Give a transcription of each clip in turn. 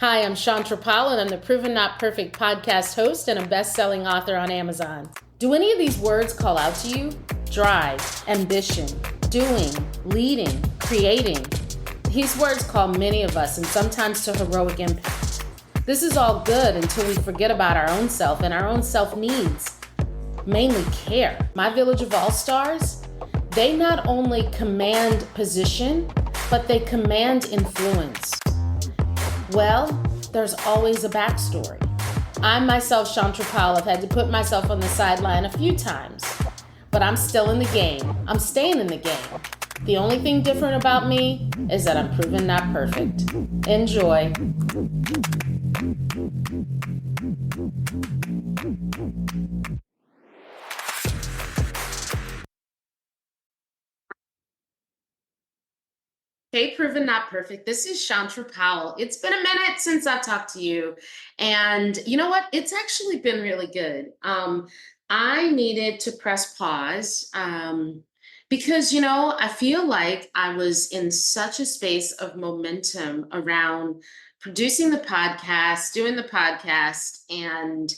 Hi, I'm Chantra Powell, and I'm the Proven Not Perfect podcast host and a best-selling author on Amazon. Do any of these words call out to you? Drive, ambition, doing, leading, creating. These words call many of us, and sometimes to heroic impact. This is all good until we forget about our own self and our own self needs, mainly care. My Village of All-Stars, they not only command position, but they command influence. Well, there's always a backstory. I myself, Chantra Powell, have had to put myself on the sideline a few times, but I'm still in the game. I'm staying in the game. The only thing different about me is that I'm proven not perfect. Enjoy. Hey, Proven Not Perfect. This is Chantra Powell. It's been a minute since I talked to you. And you know what? It's actually been really good. I needed to press pause because, I feel like I was in such a space of momentum around producing the podcast, doing the podcast, and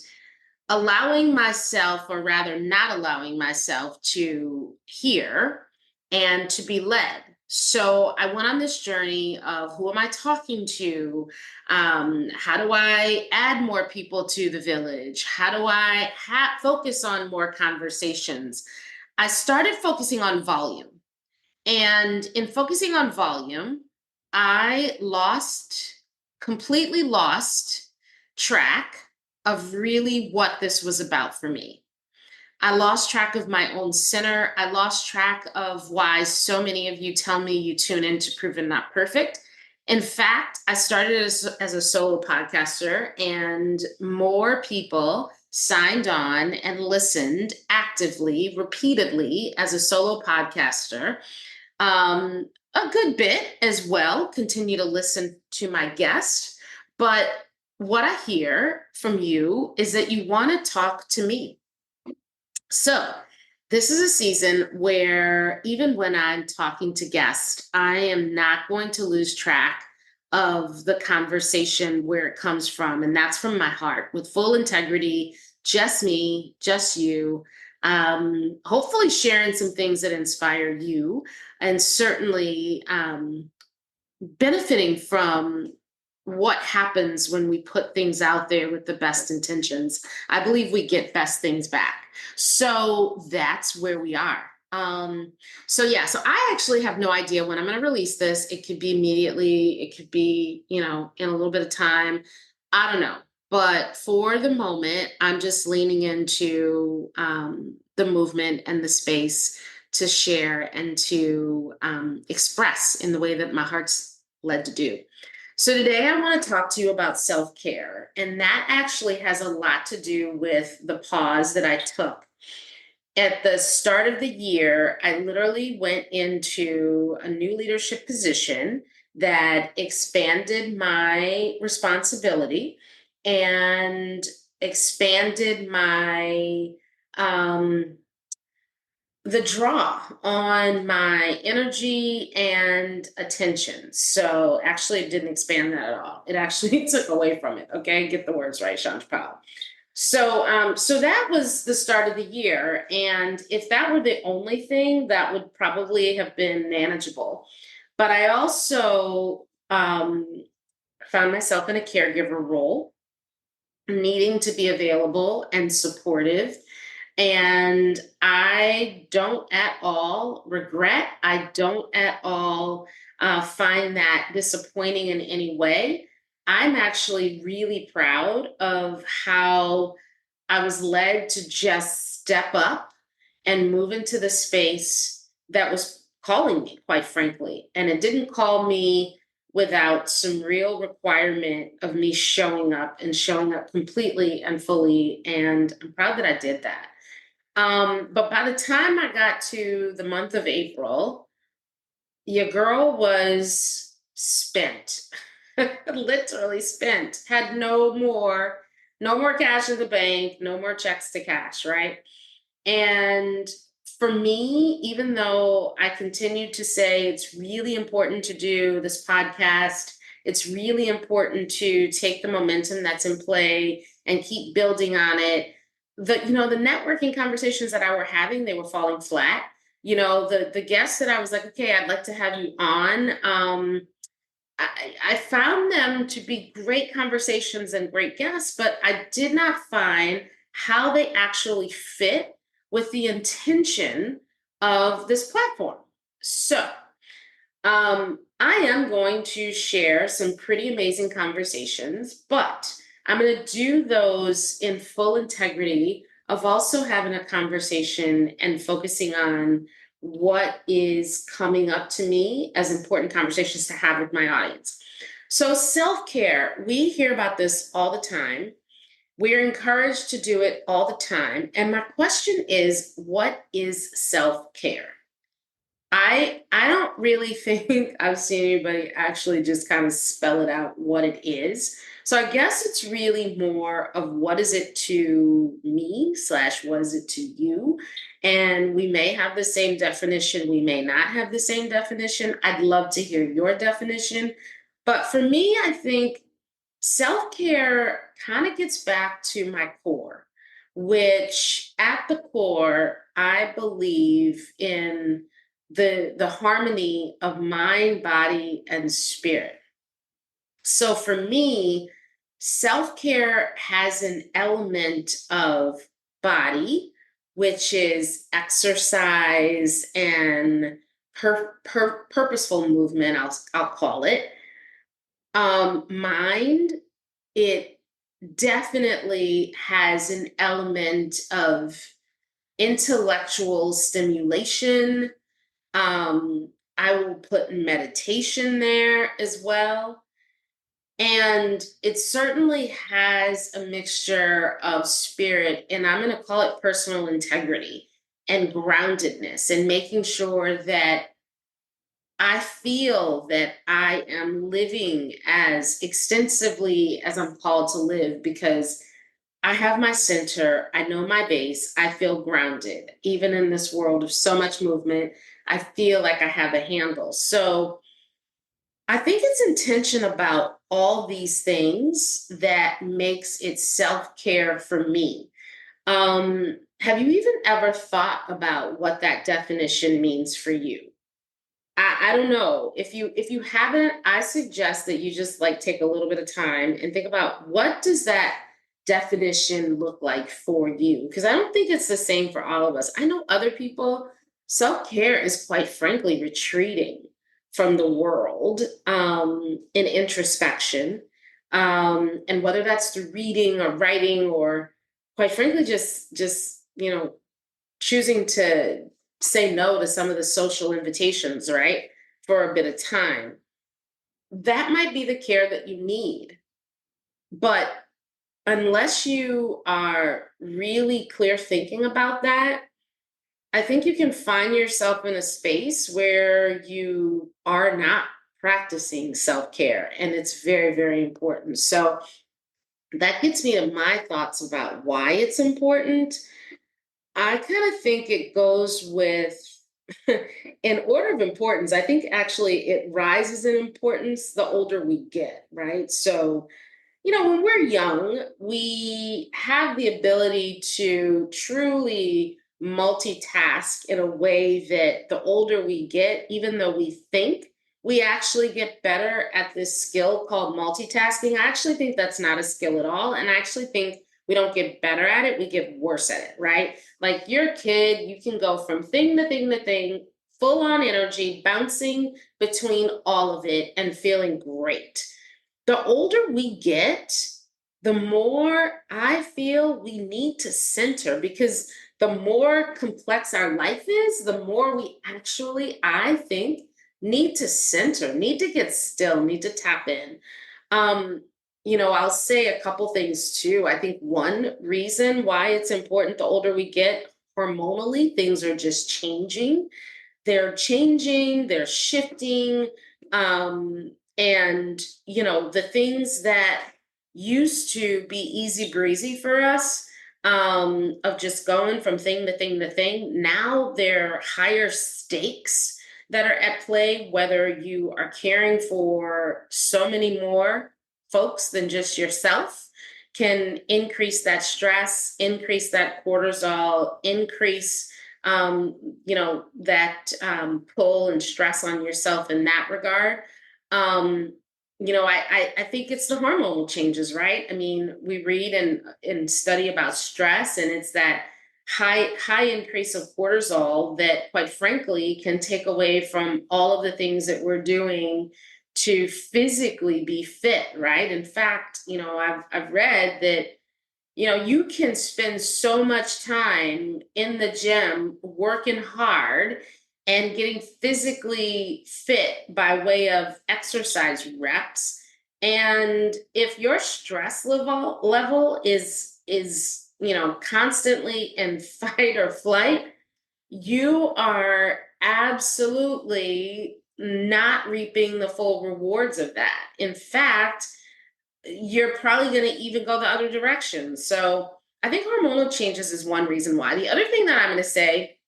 allowing myself, or rather not allowing myself, to hear and to be led. So I went on this journey of who am I talking to? How do I add more people to the village? How do I focus on more conversations? I started focusing on volume. And in focusing on volume, I completely lost track of really what this was about for me. I lost track of my own center. I lost track of why so many of you tell me you tune in to Proven Not Perfect. In fact, I started as a solo podcaster, and more people signed on and listened actively, repeatedly as a solo podcaster. A good bit as well continue to listen to my guests. But what I hear from you is that you want to talk to me. So this is a season where even when I'm talking to guests, I am not going to lose track of the conversation where it comes from. And that's from my heart with full integrity, just me, just you. Hopefully sharing some things that inspire you, and certainly benefiting from what happens when we put things out there with the best intentions. I believe we get best things back. So that's where we are. So I actually have no idea when I'm going to release this. It could be immediately, it could be, in a little bit of time. I don't know. But for the moment, I'm just leaning into the movement and the space to share and to express in the way that my heart's led to do. So today I want to talk to you about self-care, and that actually has a lot to do with the pause that I took. At the start of the year, I literally went into a new leadership position that expanded my responsibility and expanded my the draw on my energy and attention. So actually it didn't expand that at all. It actually took away from it. Okay, get the words right, Chantra Powell. So that was the start of the year. And if that were the only thing, that would probably have been manageable. But I also found myself in a caregiver role, needing to be available and supportive. And I don't at all regret, I don't at all find that disappointing in any way. I'm actually really proud of how I was led to just step up and move into the space that was calling me, quite frankly. And it didn't call me without some real requirement of me showing up and showing up completely and fully. And I'm proud that I did that. But by the time I got to the month of April, your girl was spent, literally spent, had no more cash in the bank, no more checks to cash, right? And for me, even though I continued to say it's really important to do this podcast It's really important to take the momentum that's in play and keep building on it. The networking conversations that I were having, they were falling flat. The guests that I was like, okay, I'd like to have you on. I found them to be great conversations and great guests, but I did not find how they actually fit with the intention of this platform. So, I am going to share some pretty amazing conversations, but I'm going to do those in full integrity of also having a conversation and focusing on what is coming up to me as important conversations to have with my audience. So, self care, we hear about this all the time. We're encouraged to do it all the time. And my question is, what is self care? I don't really think I've seen anybody actually just kind of spell it out what it is. So I guess it's really more of what is it to me slash what is it to you? And we may have the same definition, we may not have the same definition. I'd love to hear your definition. But for me, I think self-care kind of gets back to my core, which at the core, I believe in the harmony of mind, body, and spirit. So for me, self-care has an element of body, which is exercise and purposeful movement, I'll call it. Mind, it definitely has an element of intellectual stimulation. I will put meditation there as well. And it certainly has a mixture of spirit, and I'm going to call it personal integrity and groundedness, and making sure that I feel that I am living as extensively as I'm called to live because I have my center, I know my base, I feel grounded. Even in this world of so much movement, I feel like I have a handle. So I think it's intention about all these things that makes it self-care for me. Have you even ever thought about what that definition means for you? I don't know. If you haven't, I suggest that you just like take a little bit of time and think about what does that definition look like for you? Because I don't think it's the same for all of us. I know other people, self-care is quite frankly retreating from the world in introspection. And whether that's through reading or writing or quite frankly just choosing to say no to some of the social invitations, right? For a bit of time. That might be the care that you need. But unless you are really clear thinking about that, I think you can find yourself in a space where you are not practicing self care. And it's very, very important. So that gets me to my thoughts about why it's important. I kind of think it goes with, in order of importance, I think actually it rises in importance the older we get, right? So, when we're young, we have the ability to truly multitask in a way that the older we get, even though we think we actually get better at this skill called multitasking, I actually think that's not a skill at all. And I actually think we don't get better at it, we get worse at it, right? Like you're a kid, you can go from thing to thing to thing, full on energy, bouncing between all of it and feeling great. The older we get, the more I feel we need to center because the more complex our life is, the more we actually, I think, need to center, need to get still, need to tap in. I'll say a couple things too. I think one reason why it's important the older we get, hormonally, things are just changing, they're shifting. And the things that used to be easy breezy for us, of just going from thing to thing to thing, now they're higher stakes. that are at play, whether you are caring for so many more folks than just yourself, can increase that stress, increase that cortisol, increase that pull and stress on yourself in that regard. Um, I think it's the hormonal changes, right? I mean, we read and study about stress, and it's that high increase of cortisol that, quite frankly, can take away from all of the things that we're doing to physically be fit, right? In fact, I've read that you can spend so much time in the gym working hard and getting physically fit by way of exercise reps. And if your stress level is constantly in fight or flight, you are absolutely not reaping the full rewards of that. In fact, you're probably going to even go the other direction. So I think hormonal changes is one reason why. The other thing that I'm going to say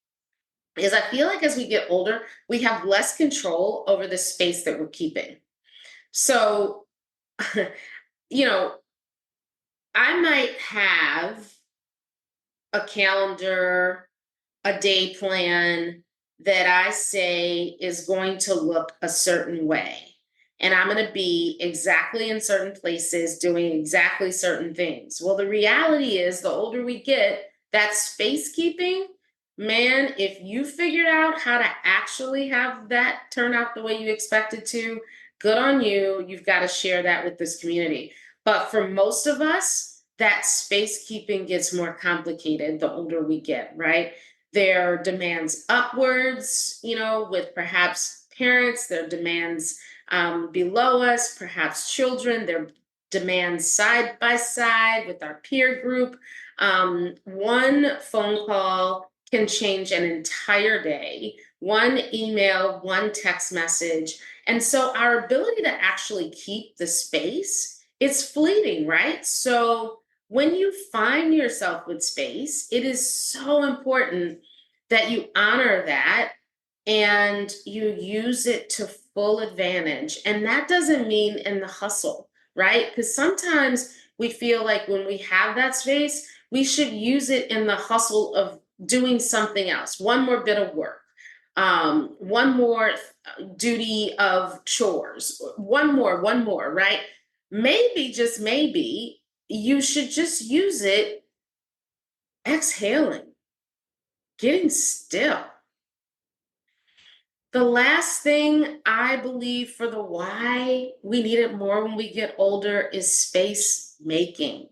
is I feel like as we get older, we have less control over the space that we're keeping. So, you know, I might have a calendar, a day plan that I say is going to look a certain way. And I'm going to be exactly in certain places doing exactly certain things. Well, the reality is, the older we get, that space keeping, man, if you figured out how to actually have that turn out the way you expected to, good on you. You've got to share that with this community. But for most of us, that space keeping gets more complicated the older we get, right? Their demands upwards, with perhaps parents, their demands below us, perhaps children, their demands side by side with our peer group. One phone call can change an entire day, one email, one text message. And so our ability to actually keep the space is fleeting, right? So when you find yourself with space, it is so important that you honor that and you use it to full advantage. And that doesn't mean in the hustle, right? Because sometimes we feel like when we have that space, we should use it in the hustle of doing something else, one more bit of work, one more duty of chores, one more, right? Maybe, just maybe, you should just use it exhaling, getting still. The last thing I believe for the why we need it more when we get older is space making.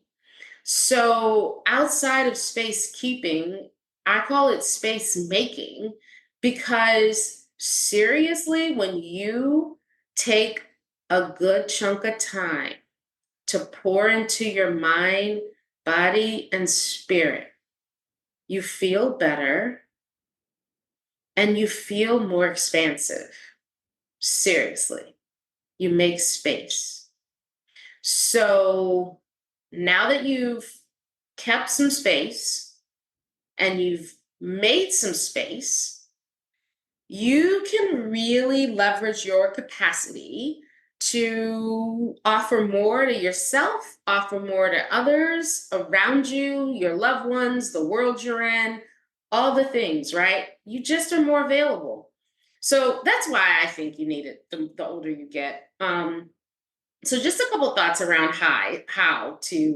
So outside of space keeping, I call it space making because seriously, when you take a good chunk of time to pour into your mind, body, and spirit, you feel better and you feel more expansive. Seriously, you make space. So now that you've kept some space and you've made some space, you can really leverage your capacity to offer more to yourself, offer more to others around you, your loved ones, the world you're in, all the things, right? You just are more available. So that's why I think you need it the older you get. So just a couple thoughts around how to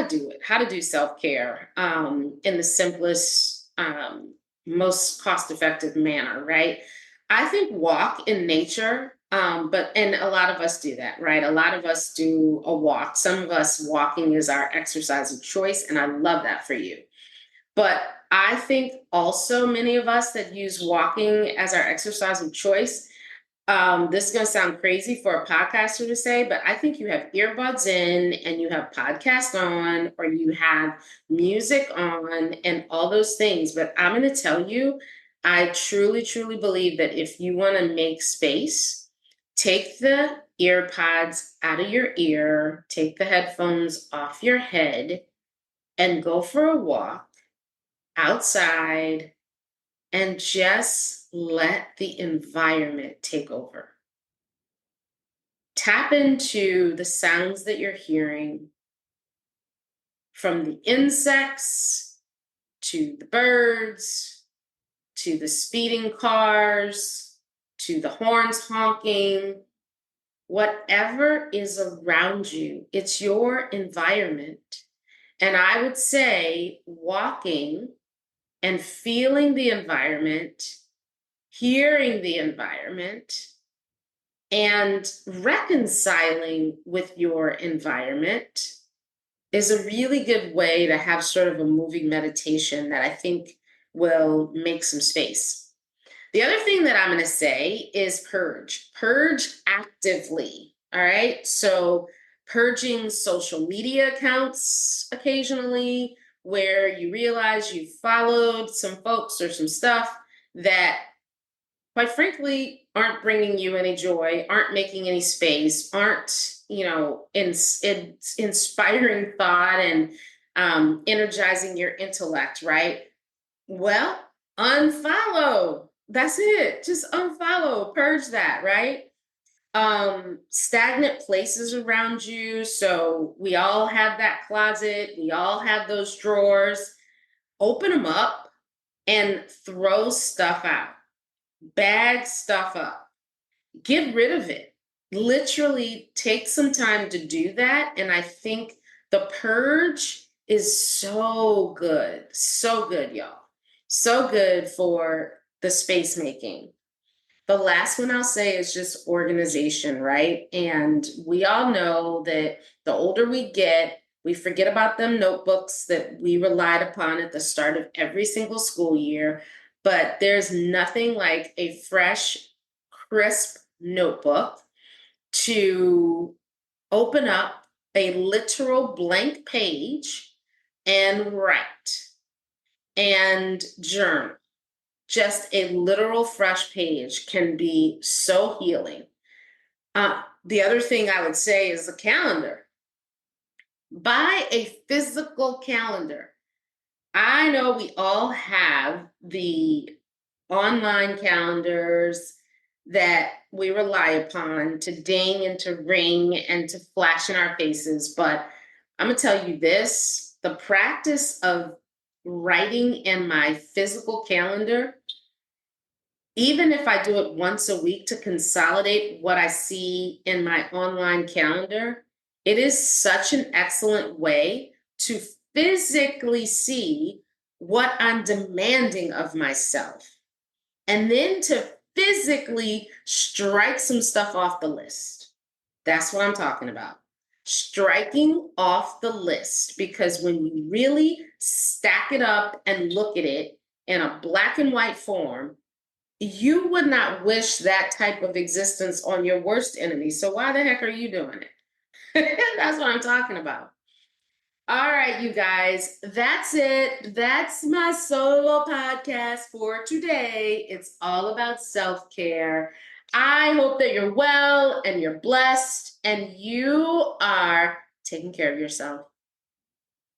do it, how to do self-care in the simplest, most cost-effective manner, right? I think walk in nature, and a lot of us do that, right? A lot of us do a walk. Some of us, walking is our exercise of choice, and I love that for you. But I think also many of us that use walking as our exercise of choice, this is going to sound crazy for a podcaster to say, but I think you have earbuds in and you have podcast on, or you have music on and all those things. But I'm going to tell you, I truly, truly believe that if you want to make space, take the ear pods out of your ear, take the headphones off your head, and go for a walk outside and just let the environment take over. Tap into the sounds that you're hearing, from the insects to the birds to the speeding cars to the horns honking. Whatever is around you, it's your environment. And I would say walking and feeling the environment, hearing the environment, and reconciling with your environment is a really good way to have sort of a moving meditation that I think will make some space. The other thing that I'm going to say is purge. Purge actively. All right. So, purging social media accounts occasionally where you realize you followed some folks or some stuff that, quite frankly, aren't bringing you any joy, aren't making any space, aren't, inspiring thought and energizing your intellect, right? Well, unfollow. That's it. Just unfollow, purge that, right? Stagnant places around you. So we all have that closet, we all have those drawers. Open them up and throw stuff out. Bag stuff up. Get rid of it. Literally take some time to do that. And I think the purge is so good. So good, y'all. So good for the space making. The last one I'll say is just organization, right? And we all know that the older we get, we forget about them notebooks that we relied upon at the start of every single school year. But there's nothing like a fresh, crisp notebook to open up a literal blank page and write and journal. Just a literal fresh page can be so healing. The other thing I would say is the calendar. Buy a physical calendar. I know we all have the online calendars that we rely upon to ding and to ring and to flash in our faces. But I'm going to tell you this, the practice of writing in my physical calendar, even if I do it once a week to consolidate what I see in my online calendar, it is such an excellent way to physically see what I'm demanding of myself. And then to physically strike some stuff off the list. That's what I'm talking about. Striking off the list, because when you really stack it up and look at it in a black and white form, you would not wish that type of existence on your worst enemy. So why the heck are you doing it? That's what I'm talking about. All right, you guys, that's it. That's my solo podcast for today. It's all about self-care. I hope that you're well and you're blessed and you are taking care of yourself.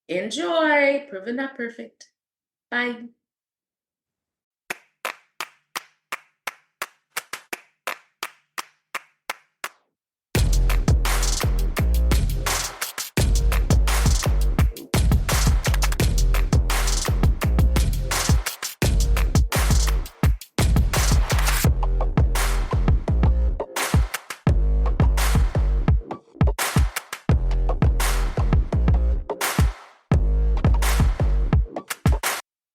Enjoy. Proven not perfect. Bye.